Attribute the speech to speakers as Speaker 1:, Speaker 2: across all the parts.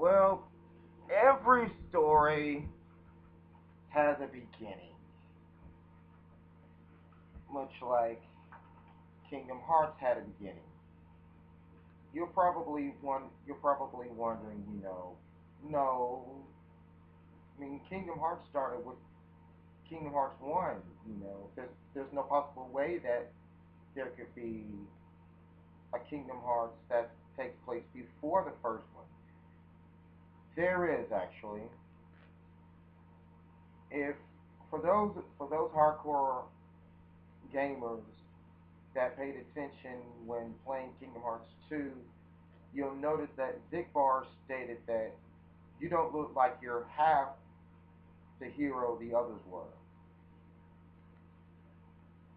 Speaker 1: Well, every story has a beginning, much like Kingdom Hearts had a beginning. You're probably wondering, no, I mean Kingdom Hearts started with Kingdom Hearts 1. There's no possible way that there could be a Kingdom Hearts that takes place before the first one. There is actually. If for those hardcore gamers that paid attention when playing Kingdom Hearts 2, you'll notice that Zigbar stated that you don't look like you're half the hero the others were.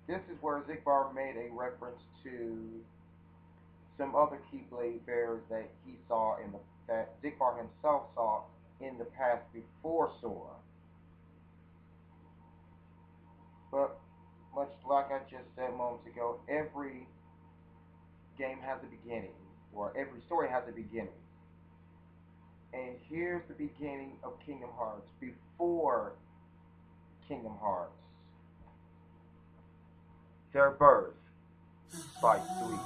Speaker 1: This is where Zigbar made a reference to some other Keyblade bearers that he saw that Zigbar himself saw in the past before Sora. But much like I just said moments ago, every game has a beginning, or every story has a beginning. And here's the beginning of Kingdom Hearts before Kingdom Hearts. Their birth by Sleep.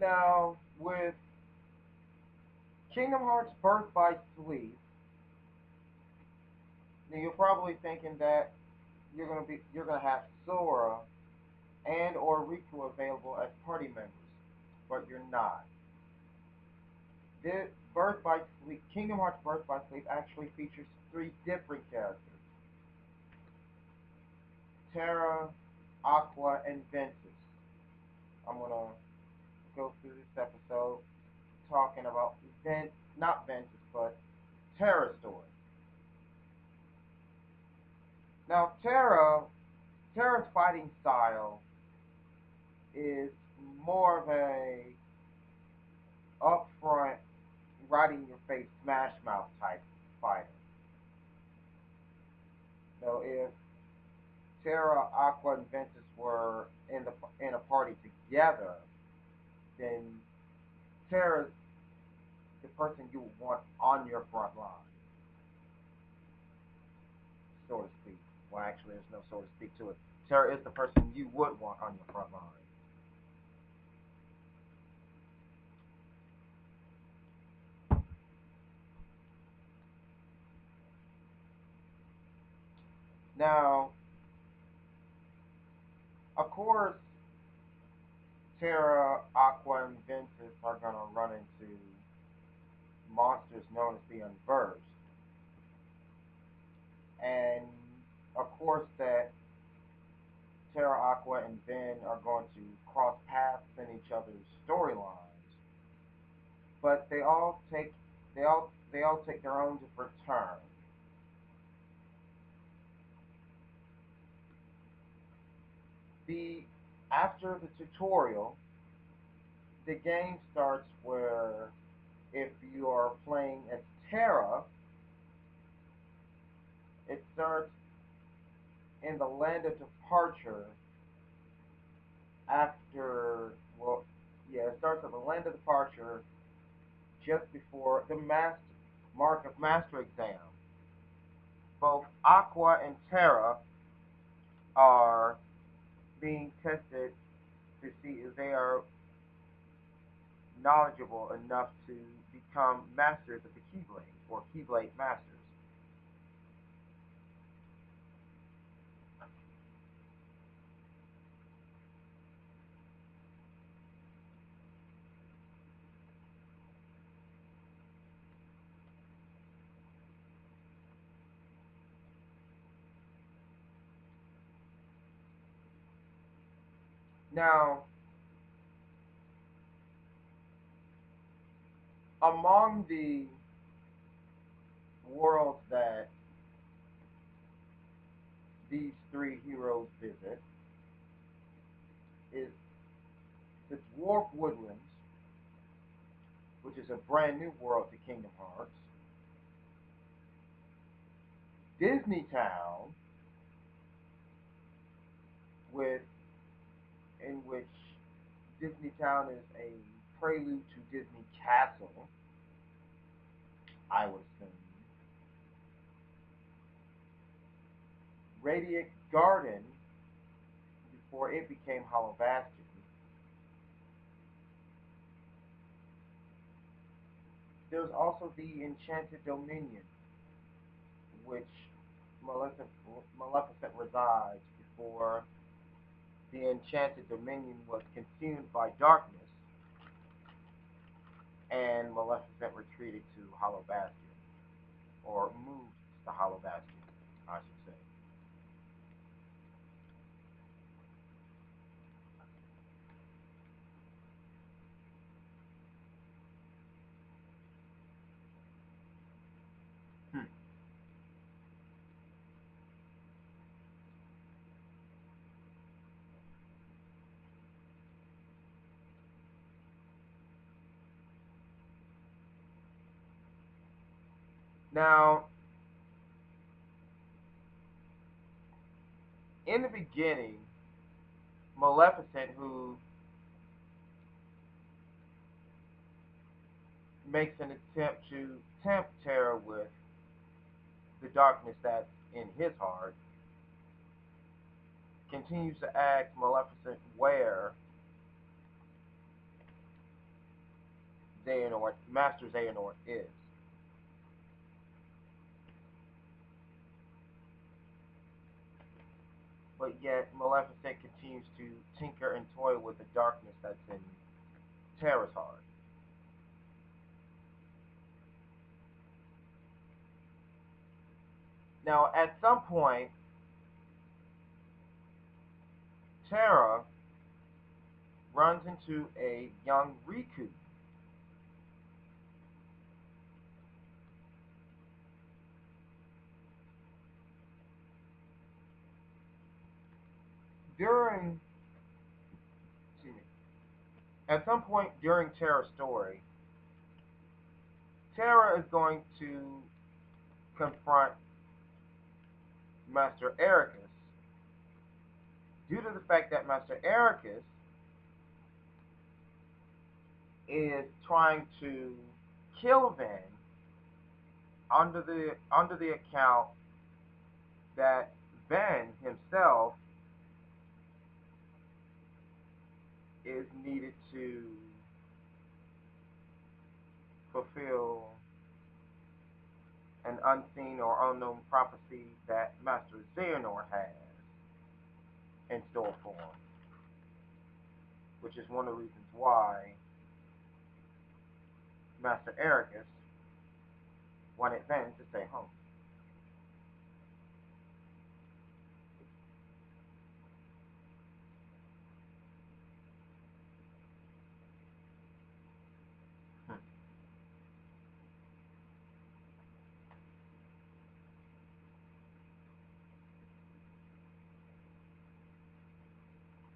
Speaker 1: Now, with Kingdom Hearts Birth by Sleep, now you're probably thinking that you're gonna have Sora and or Riku available as party members, but you're not. This Birth by Sleep, Kingdom Hearts Birth by Sleep actually features three different characters: Terra, Aqua, and Ventus. I'm gonna go through this episode talking about not Ventus, but Terra's story. Now, Terra's fighting style is more of a upfront, right in your face, smash mouth type fighter. So if Terra, Aqua, and Ventus were in a party together, then Terra's the person you would want on your front line, so to speak. Well, actually, there's no so to speak to it. Terra is the person you would want on your front line. Now, of course, Terra, Aqua, and Ventus are gonna run into monsters known as the Unversed, and of course that Terra, Aqua, and Ven are going to cross paths in each other's storylines, but they all take their own different turns. The After the tutorial, the game starts where if you are playing as Terra, it starts in the land of departure after well yeah, it starts at the land of departure just before the mark of master exam. Both Aqua and Terra are being tested to see if they are knowledgeable enough to become masters of the Keyblade or Keyblade masters. Now, among the worlds that these three heroes visit is the Dwarf Woodlands, which is a brand new world to Kingdom Hearts. Disney Town, with in which Disney Town is a prelude to Disney Castle, I would assume. Radiant Garden, before it became Hollow Bastion. There's also the Enchanted Dominion, which Maleficent resides before the Enchanted Dominion was consumed by darkness and Maleficent retreated to Hollow Bastion, or moved to Hollow Bastion, I should say. Hmm. Now, in the beginning, Maleficent, who makes an attempt to tempt Terra with the darkness that's in his heart, continues to ask Maleficent where Xehanort, Master Xehanort is. But yet Maleficent continues to tinker and toy with the darkness that's in Terra's heart. Now, at some point, Terra runs into a young Riku. During, excuse me, at some point during Terra's story, Terra is going to confront Master Ericus due to the fact that Master Ericus is trying to kill Ven under the account that Ven himself is needed to fulfill an unseen or unknown prophecy that Master Xehanort has in store for him, which is one of the reasons why Master Ericus wanted Ven to stay home. Hmm.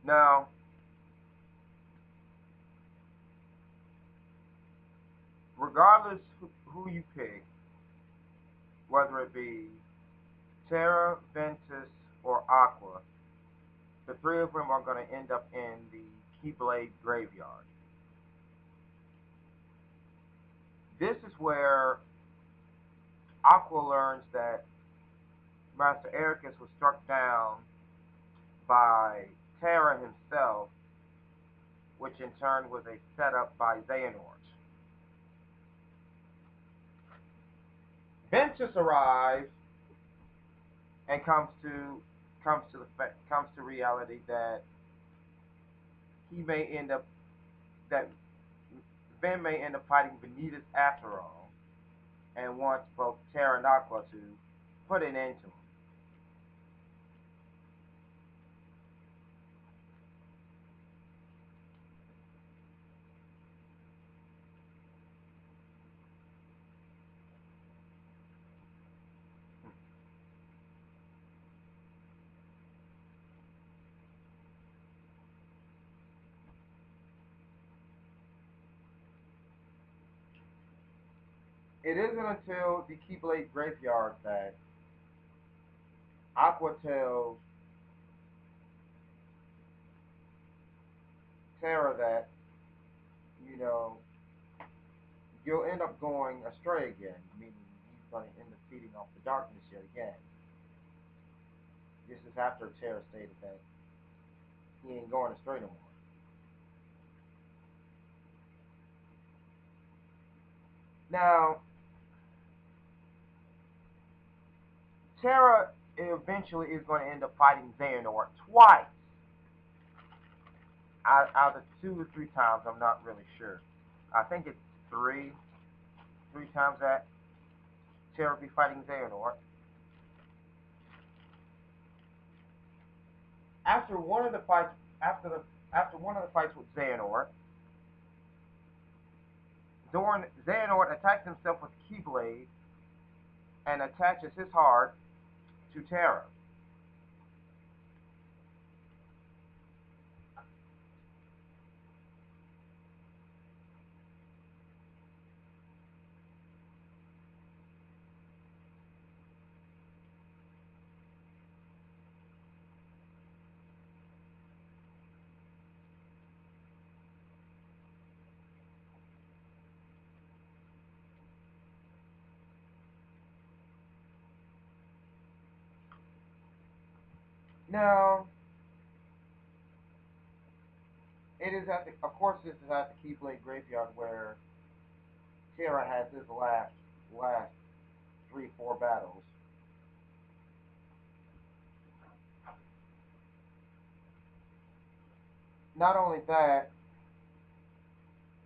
Speaker 1: Now, regardless who you pick, whether it be Terra, Ventus, or Aqua, the three of them are going to end up in the Keyblade graveyard. This is where Aqua learns that Master Ericus was struck down by Terra himself, which in turn was a setup by Xehanort. Ventus arrives and comes to reality that he may end up that Ven may end up fighting Vanitas after all, and wants both Terra and Aqua to put an end to him. it isn't until the Keyblade Graveyard that Aqua tells Terra that, you know, you'll end up going astray again, meaning he's going to end up feeding off the darkness yet again. This is after Terra stated that he ain't going astray no more. Now, Terra eventually is going to end up fighting Xehanort twice. Out of 2 or 3 times, I'm not really sure. I think it's three times that Terra be fighting Xehanort. After one of the fights, after one of the fights with Xehanort, Xehanort attacks himself with Keyblade and attaches his heart to Terra. Now, it is at the, of course, this is at the Keyblade Graveyard where Terra has his last 3, 4 battles. Not only that,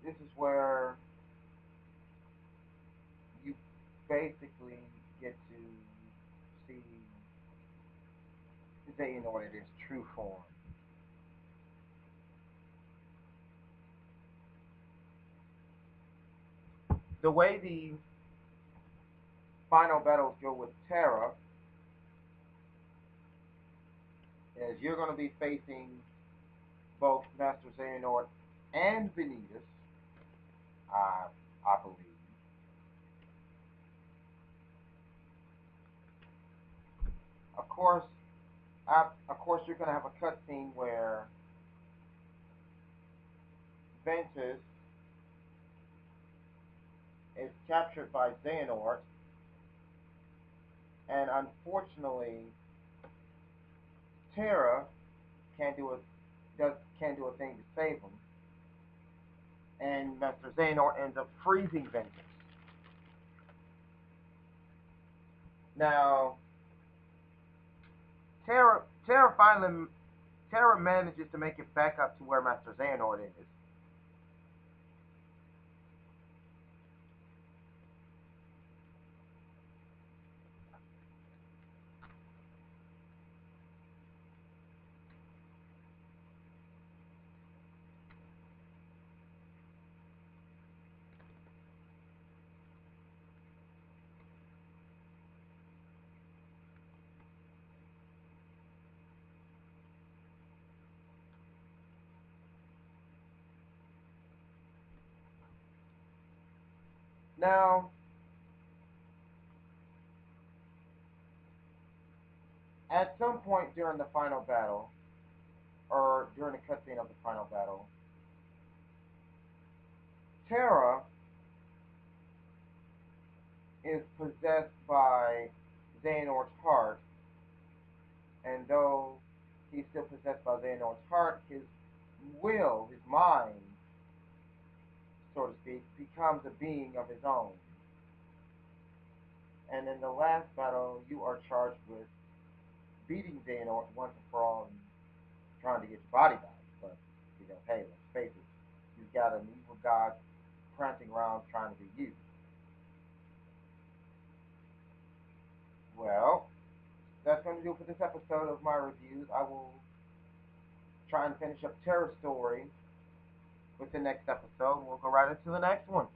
Speaker 1: this is where you basically get to see Xehanort in his true form. The way the final battles go with Terra is you're going to be facing both Master Xehanort and Vanitas, I, I believe. Of course, you're going to have a cutscene where Ventus is captured by Xehanort, and unfortunately, Terra can't do a thing to save him, and Master Xehanort ends up freezing Ventus. Now, Terra manages to make it back up to where Master Xehanort is. Now, at some point during the final battle, or during the cutscene of the final battle, Terra is possessed by Xehanort's heart, and though he's still possessed by Xehanort's heart, his will, his mind, so to speak, becomes a being of his own. And in the last battle, you are charged with beating Xehanort once and for all and trying to get your body back. But, hey, let's face it, you've got an evil god prancing around trying to be you. Well, that's going to do it for this episode of my reviews. I will try and finish up Terra's story with the next episode, and we'll go right into the next one.